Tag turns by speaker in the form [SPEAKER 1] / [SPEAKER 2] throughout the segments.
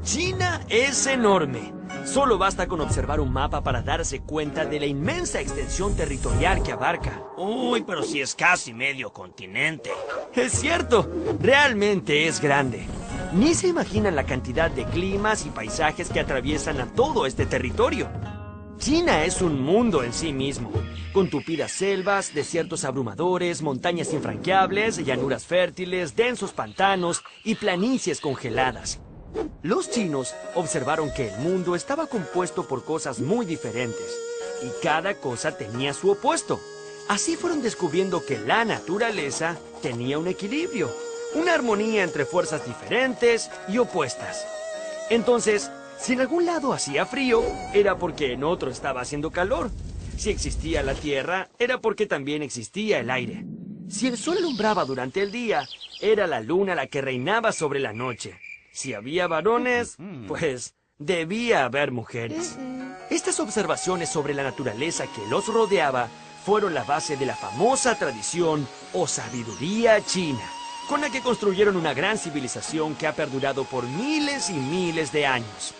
[SPEAKER 1] China es enorme. Solo basta con observar un mapa para darse cuenta de la inmensa extensión territorial que abarca.
[SPEAKER 2] Uy, pero si es casi medio continente.
[SPEAKER 1] Es cierto, realmente es grande. Ni se imaginan la cantidad de climas y paisajes que atraviesan a todo este territorio. China es un mundo en sí mismo, con tupidas selvas, desiertos abrumadores, montañas infranqueables, llanuras fértiles, densos pantanos y planicies congeladas. Los chinos observaron que el mundo estaba compuesto por cosas muy diferentes, y cada cosa tenía su opuesto. Así fueron descubriendo que la naturaleza tenía un equilibrio, una armonía entre fuerzas diferentes y opuestas. Entonces, si en algún lado hacía frío, era porque en otro estaba haciendo calor. Si existía la tierra, era porque también existía el aire. Si el sol alumbraba durante el día, era la luna la que reinaba sobre la noche. Si había varones, pues debía haber mujeres. Estas observaciones sobre la naturaleza que los rodeaba fueron la base de la famosa tradición o sabiduría china, con la que construyeron una gran civilización que ha perdurado por miles y miles de años.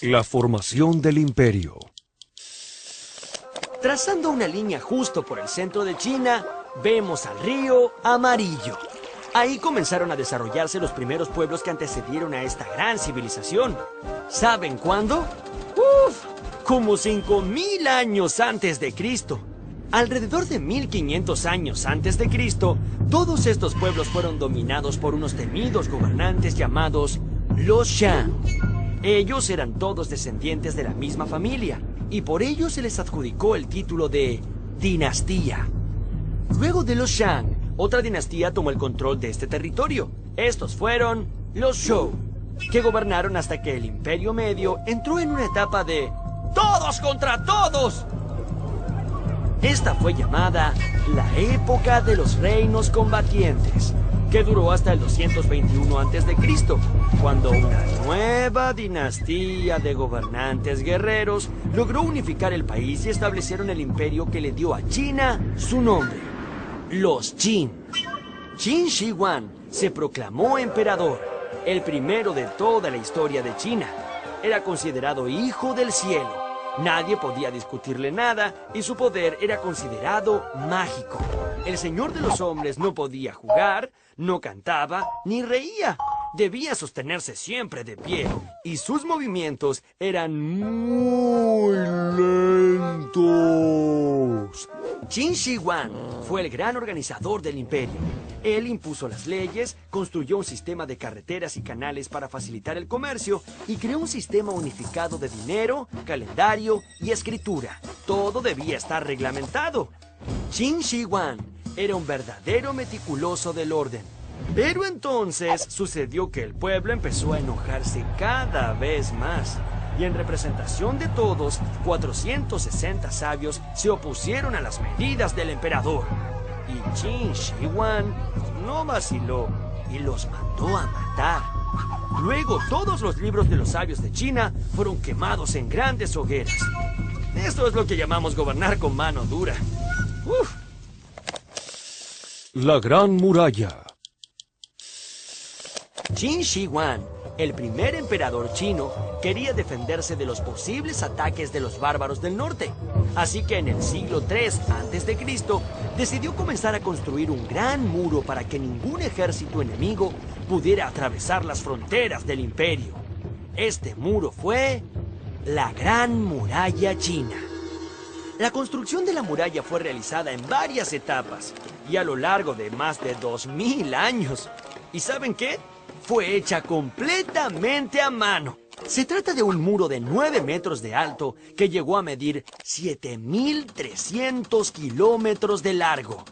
[SPEAKER 3] La formación del imperio.
[SPEAKER 1] Trazando una línea justo por el centro de China, vemos al río Amarillo. Ahí comenzaron a desarrollarse los primeros pueblos que antecedieron a esta gran civilización. ¿Saben cuándo? ¡Uf! Como 5000 años antes de Cristo. Alrededor de 1500 años antes de Cristo, todos estos pueblos fueron dominados por unos temidos gobernantes llamados los Shang. Ellos eran todos descendientes de la misma familia, y por ello se les adjudicó el título de dinastía. Luego de los Shang, otra dinastía tomó el control de este territorio. Estos fueron los Zhou, que gobernaron hasta que el Imperio Medio entró en una etapa de ¡todos contra todos! Esta fue llamada la época de los reinos combatientes, que duró hasta el 221 a.C., cuando una nueva dinastía de gobernantes guerreros logró unificar el país y establecieron el imperio que le dio a China su nombre, los Qin. Qin Shi Huang se proclamó emperador, el primero de toda la historia de China. Era considerado hijo del cielo. Nadie podía discutirle nada y su poder era considerado mágico. El señor de los hombres no podía jugar, no cantaba ni reía. Debía sostenerse siempre de pie y sus movimientos eran muy lentos. Qin Shi Huang fue el gran organizador del imperio. Él impuso las leyes, construyó un sistema de carreteras y canales para facilitar el comercio y creó un sistema unificado de dinero, calendario y escritura. Todo debía estar reglamentado. Qin Shi Huang era un verdadero meticuloso del orden. Pero entonces sucedió que el pueblo empezó a enojarse cada vez más. Y en representación de todos, 460 sabios se opusieron a las medidas del emperador. Y Qin Shi Huang no vaciló y los mandó a matar. Luego todos los libros de los sabios de China fueron quemados en grandes hogueras. Esto es lo que llamamos gobernar con mano dura. ¡Uf!
[SPEAKER 3] La Gran Muralla.
[SPEAKER 1] Qin Shi Huang, el primer emperador chino, quería defenderse de los posibles ataques de los bárbaros del norte. Así que en el siglo III a.C. decidió comenzar a construir un gran muro para que ningún ejército enemigo pudiera atravesar las fronteras del imperio. Este muro fue la Gran Muralla China. La construcción de la muralla fue realizada en varias etapas y a lo largo de más de 2000 años. ¿Y saben qué? Fue hecha completamente a mano. Se trata de un muro de 9 metros de alto que llegó a medir 7.300 kilómetros de largo,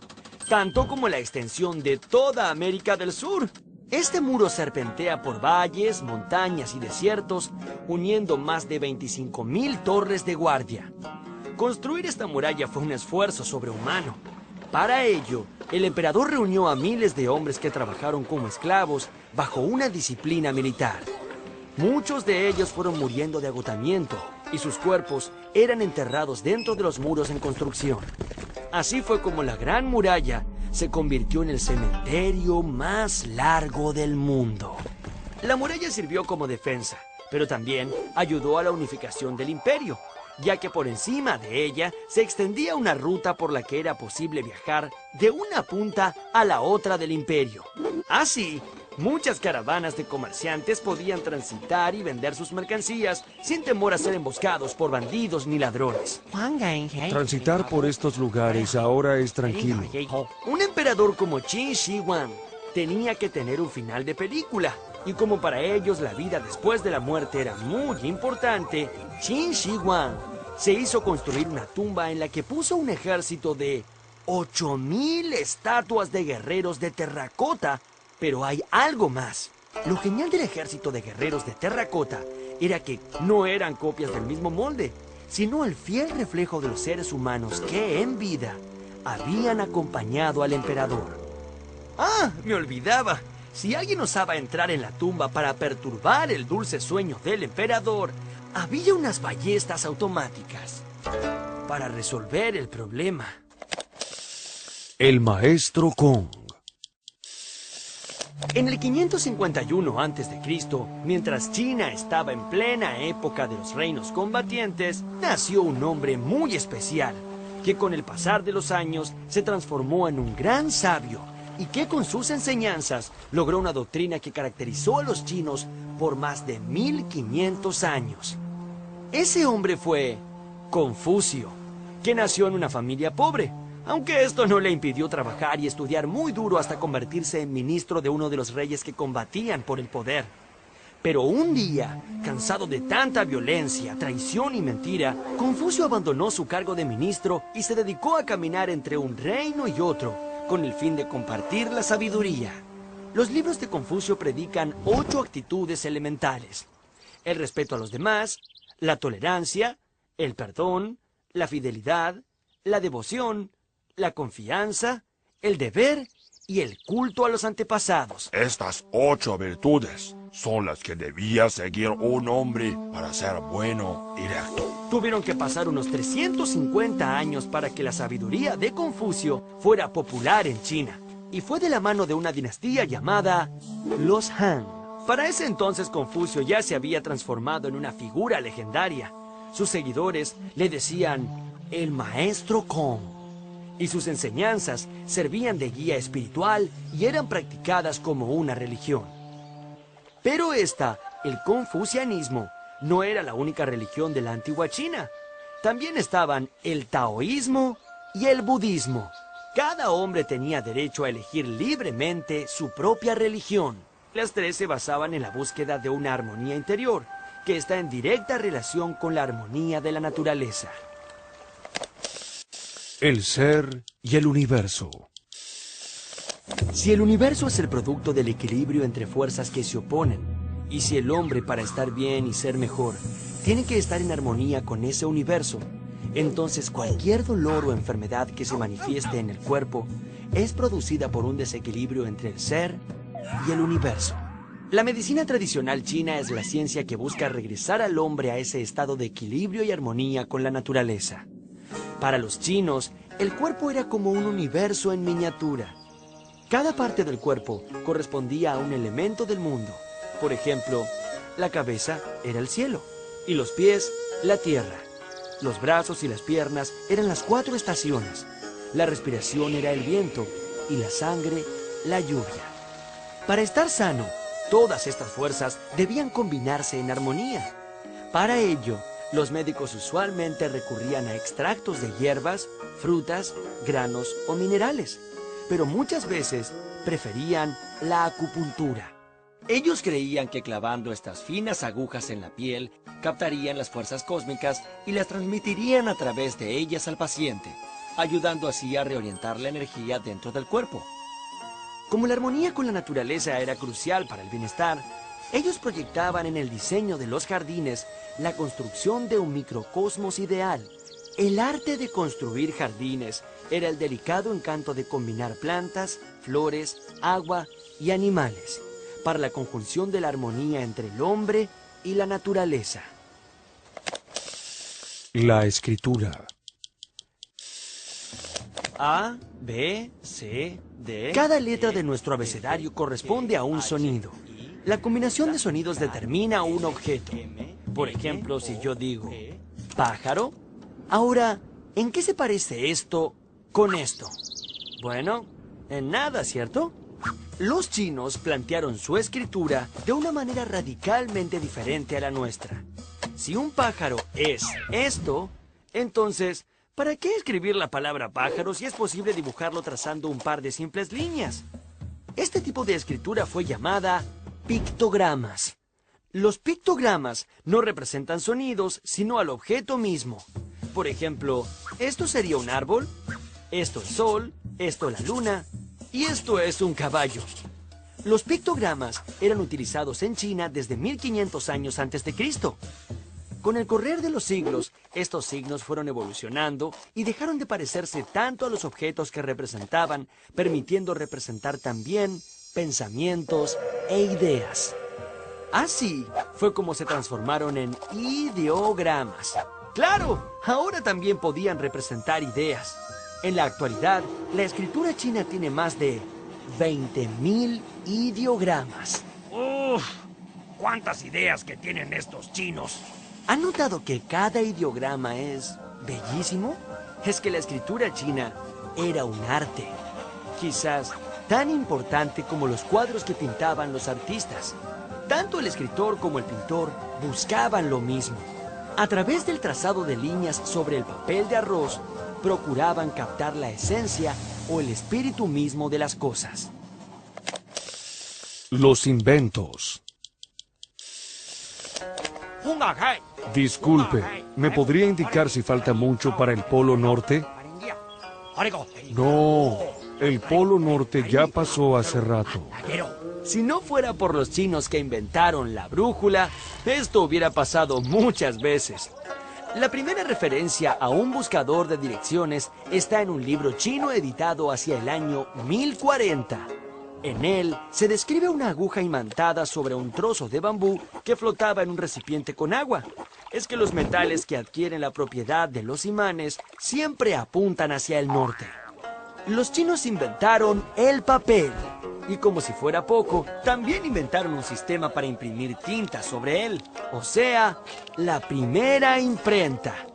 [SPEAKER 1] tanto como la extensión de toda América del Sur. Este muro serpentea por valles, montañas y desiertos, uniendo más de 25.000 torres de guardia. Construir esta muralla fue un esfuerzo sobrehumano. Para ello, el emperador reunió a miles de hombres que trabajaron como esclavos bajo una disciplina militar. Muchos de ellos fueron muriendo de agotamiento y sus cuerpos eran enterrados dentro de los muros en construcción. Así fue como la Gran Muralla se convirtió en el cementerio más largo del mundo. La muralla sirvió como defensa, pero también ayudó a la unificación del imperio, ya que por encima de ella se extendía una ruta por la que era posible viajar de una punta a la otra del imperio. Así, muchas caravanas de comerciantes podían transitar y vender sus mercancías sin temor a ser emboscados por bandidos ni ladrones.
[SPEAKER 3] Transitar por estos lugares ahora es tranquilo.
[SPEAKER 1] Un emperador como Qin Shi Huang tenía que tener un final de película. Y como para ellos la vida después de la muerte era muy importante, Qin Shi Huang se hizo construir una tumba en la que puso un ejército de 8.000 estatuas de guerreros de terracota. Pero hay algo más. Lo genial del ejército de guerreros de terracota era que no eran copias del mismo molde, sino el fiel reflejo de los seres humanos que en vida habían acompañado al emperador. ¡Ah! Me olvidaba. Si alguien osaba entrar en la tumba para perturbar el dulce sueño del emperador, había unas ballestas automáticas para resolver el problema.
[SPEAKER 3] El maestro Kong.
[SPEAKER 1] En el 551 a.C., mientras China estaba en plena época de los reinos combatientes, nació un hombre muy especial, que con el pasar de los años se transformó en un gran sabio y que con sus enseñanzas logró una doctrina que caracterizó a los chinos por más de 1500 años. Ese hombre fue Confucio, que nació en una familia pobre, aunque esto no le impidió trabajar y estudiar muy duro hasta convertirse en ministro de uno de los reyes que combatían por el poder. Pero un día, cansado de tanta violencia, traición y mentira, Confucio abandonó su cargo de ministro y se dedicó a caminar entre un reino y otro, con el fin de compartir la sabiduría. Los libros de Confucio predican 8 actitudes elementales: el respeto a los demás, la tolerancia, el perdón, la fidelidad, la devoción, la confianza, el deber y el culto a los antepasados.
[SPEAKER 4] Estas 8 virtudes son las que debía seguir un hombre para ser bueno y recto.
[SPEAKER 1] Tuvieron que pasar unos 350 años para que la sabiduría de Confucio fuera popular en China. Y fue de la mano de una dinastía llamada los Han. Para ese entonces Confucio ya se había transformado en una figura legendaria. Sus seguidores le decían el maestro Kong. Y sus enseñanzas servían de guía espiritual y eran practicadas como una religión. Pero el confucianismo, no era la única religión de la antigua China. También estaban el taoísmo y el budismo. Cada hombre tenía derecho a elegir libremente su propia religión. Las 3 se basaban en la búsqueda de una armonía interior, que está en directa relación con la armonía de la naturaleza.
[SPEAKER 3] El ser y el universo.
[SPEAKER 1] Si el universo es el producto del equilibrio entre fuerzas que se oponen, y si el hombre, para estar bien y ser mejor, tiene que estar en armonía con ese universo, entonces cualquier dolor o enfermedad que se manifieste en el cuerpo es producida por un desequilibrio entre el ser y el universo. La medicina tradicional china es la ciencia que busca regresar al hombre a ese estado de equilibrio y armonía con la naturaleza. Para los chinos, el cuerpo era como un universo en miniatura. Cada parte del cuerpo correspondía a un elemento del mundo. Por ejemplo, la cabeza era el cielo, y los pies, la tierra. Los brazos y las piernas eran las 4 estaciones. La respiración era el viento, y la sangre, la lluvia. Para estar sano, todas estas fuerzas debían combinarse en armonía. Para ello, los médicos usualmente recurrían a extractos de hierbas, frutas, granos o minerales, pero muchas veces preferían la acupuntura. Ellos creían que clavando estas finas agujas en la piel, captarían las fuerzas cósmicas y las transmitirían a través de ellas al paciente, ayudando así a reorientar la energía dentro del cuerpo. Como la armonía con la naturaleza era crucial para el bienestar, ellos proyectaban en el diseño de los jardines la construcción de un microcosmos ideal. El arte de construir jardines era el delicado encanto de combinar plantas, flores, agua y animales para la conjunción de la armonía entre el hombre y la naturaleza.
[SPEAKER 3] La escritura.
[SPEAKER 1] A, B, C, D. Cada letra de nuestro abecedario corresponde a un sonido. La combinación de sonidos determina un objeto. Por ejemplo, si yo digo pájaro, ahora, ¿en qué se parece esto con esto? Bueno, en nada, ¿cierto? Los chinos plantearon su escritura de una manera radicalmente diferente a la nuestra. Si un pájaro es esto, entonces, ¿para qué escribir la palabra pájaro si es posible dibujarlo trazando un par de simples líneas? Este tipo de escritura fue llamada pictogramas. Los pictogramas no representan sonidos, sino al objeto mismo. Por ejemplo, esto sería un árbol, esto el sol, esto la luna, y esto es un caballo. Los pictogramas eran utilizados en China desde 1500 años antes de Cristo. Con el correr de los siglos, estos signos fueron evolucionando y dejaron de parecerse tanto a los objetos que representaban, permitiendo representar también pensamientos e ideas. Así fue como se transformaron en ideogramas. ¡Claro! Ahora también podían representar ideas. En la actualidad, la escritura china tiene más de 20.000 ideogramas.
[SPEAKER 2] ¡Uf! ¿Cuántas ideas que tienen estos chinos?
[SPEAKER 1] ¿Han notado que cada ideograma es bellísimo? Es que la escritura china era un arte. Quizás tan importante como los cuadros que pintaban los artistas. Tanto el escritor como el pintor buscaban lo mismo. A través del trazado de líneas sobre el papel de arroz, procuraban captar la esencia o el espíritu mismo de las cosas.
[SPEAKER 3] Los inventos. Disculpe, ¿me podría indicar si falta mucho para el Polo Norte? No, el Polo Norte ya pasó hace rato.
[SPEAKER 1] Si no fuera por los chinos que inventaron la brújula, esto hubiera pasado muchas veces. La primera referencia a un buscador de direcciones está en un libro chino editado hacia el año 1040. En él se describe una aguja imantada sobre un trozo de bambú que flotaba en un recipiente con agua. Es que los metales que adquieren la propiedad de los imanes siempre apuntan hacia el norte. Los chinos inventaron el papel. Y como si fuera poco, también inventaron un sistema para imprimir tinta sobre él. O sea, la primera imprenta.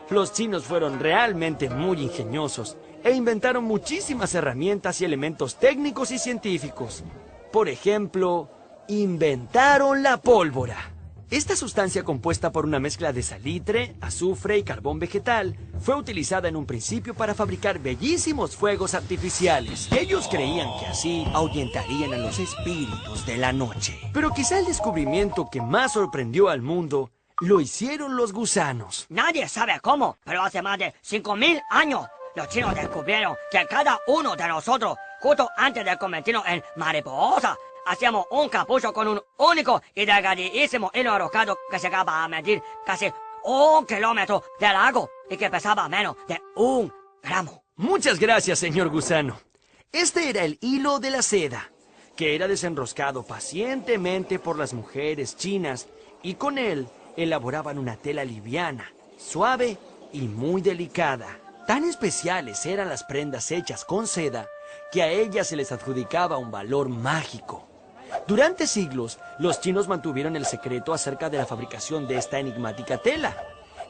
[SPEAKER 1] Los chinos fueron realmente muy ingeniosos e inventaron muchísimas herramientas y elementos técnicos y científicos. Por ejemplo, inventaron la pólvora. Esta sustancia compuesta por una mezcla de salitre, azufre y carbón vegetal fue utilizada en un principio para fabricar bellísimos fuegos artificiales. Ellos creían que así ahuyentarían a los espíritus de la noche. Pero quizá el descubrimiento que más sorprendió al mundo lo hicieron los gusanos.
[SPEAKER 5] Nadie sabe cómo, pero hace más de 5.000 años los chinos descubrieron que cada uno de nosotros, justo antes de convertirnos en mariposa, hacíamos un capucho con un único y delgadísimo hilo enroscado que llegaba a medir casi 1 kilómetro de largo y que pesaba menos de 1 gramo.
[SPEAKER 1] Muchas gracias, señor gusano. Este era el hilo de la seda, que era desenroscado pacientemente por las mujeres chinas y con él elaboraban una tela liviana, suave y muy delicada. Tan especiales eran las prendas hechas con seda que a ellas se les adjudicaba un valor mágico. Durante siglos, los chinos mantuvieron el secreto acerca de la fabricación de esta enigmática tela.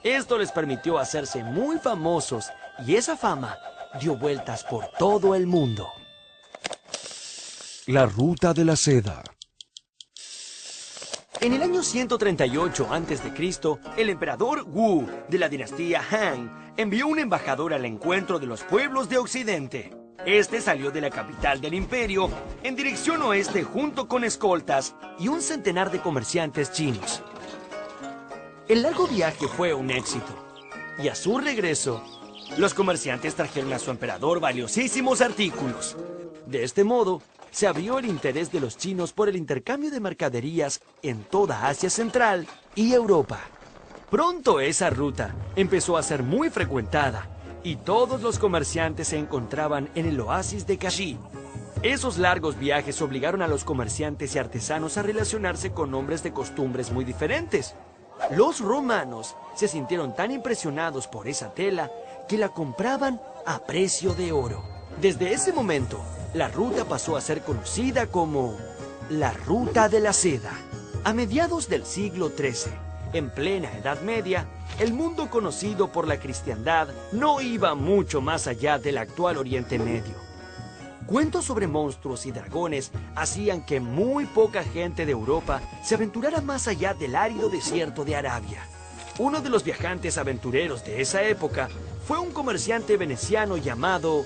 [SPEAKER 1] Esto les permitió hacerse muy famosos y esa fama dio vueltas por todo el mundo.
[SPEAKER 3] La ruta de la seda.
[SPEAKER 1] En el año 138 a.C., el emperador Wu de la dinastía Han envió un embajador al encuentro de los pueblos de Occidente. Este salió de la capital del imperio en dirección oeste junto con escoltas y un centenar de comerciantes chinos. El largo viaje fue un éxito, y a su regreso, los comerciantes trajeron a su emperador valiosísimos artículos. De este modo, se abrió el interés de los chinos por el intercambio de mercaderías en toda Asia Central y Europa. Pronto esa ruta empezó a ser muy frecuentada y todos los comerciantes se encontraban en el oasis de Kashi. Esos largos viajes obligaron a los comerciantes y artesanos a relacionarse con hombres de costumbres muy diferentes. Los romanos se sintieron tan impresionados por esa tela que la compraban a precio de oro. Desde ese momento, la ruta pasó a ser conocida como la Ruta de la Seda. A mediados del siglo XIII, en plena Edad Media, el mundo conocido por la cristiandad no iba mucho más allá del actual Oriente Medio. Cuentos sobre monstruos y dragones hacían que muy poca gente de Europa se aventurara más allá del árido desierto de Arabia. Uno de los viajantes aventureros de esa época fue un comerciante veneciano llamado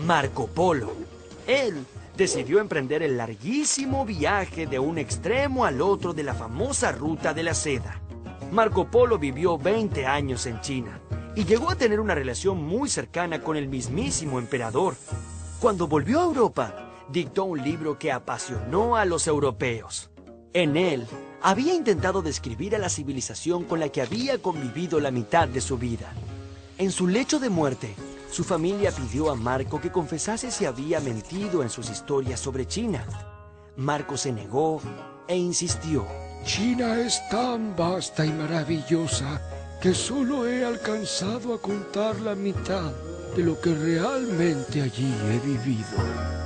[SPEAKER 1] Marco Polo. Él decidió emprender el larguísimo viaje de un extremo al otro de la famosa Ruta de la Seda. Marco Polo vivió 20 años en China y llegó a tener una relación muy cercana con el mismísimo emperador. Cuando volvió a Europa, dictó un libro que apasionó a los europeos. En él, había intentado describir a la civilización con la que había convivido la mitad de su vida. En su lecho de muerte, su familia pidió a Marco que confesase si había mentido en sus historias sobre China. Marco se negó e insistió.
[SPEAKER 3] China es tan vasta y maravillosa que solo he alcanzado a contar la mitad de lo que realmente allí he vivido.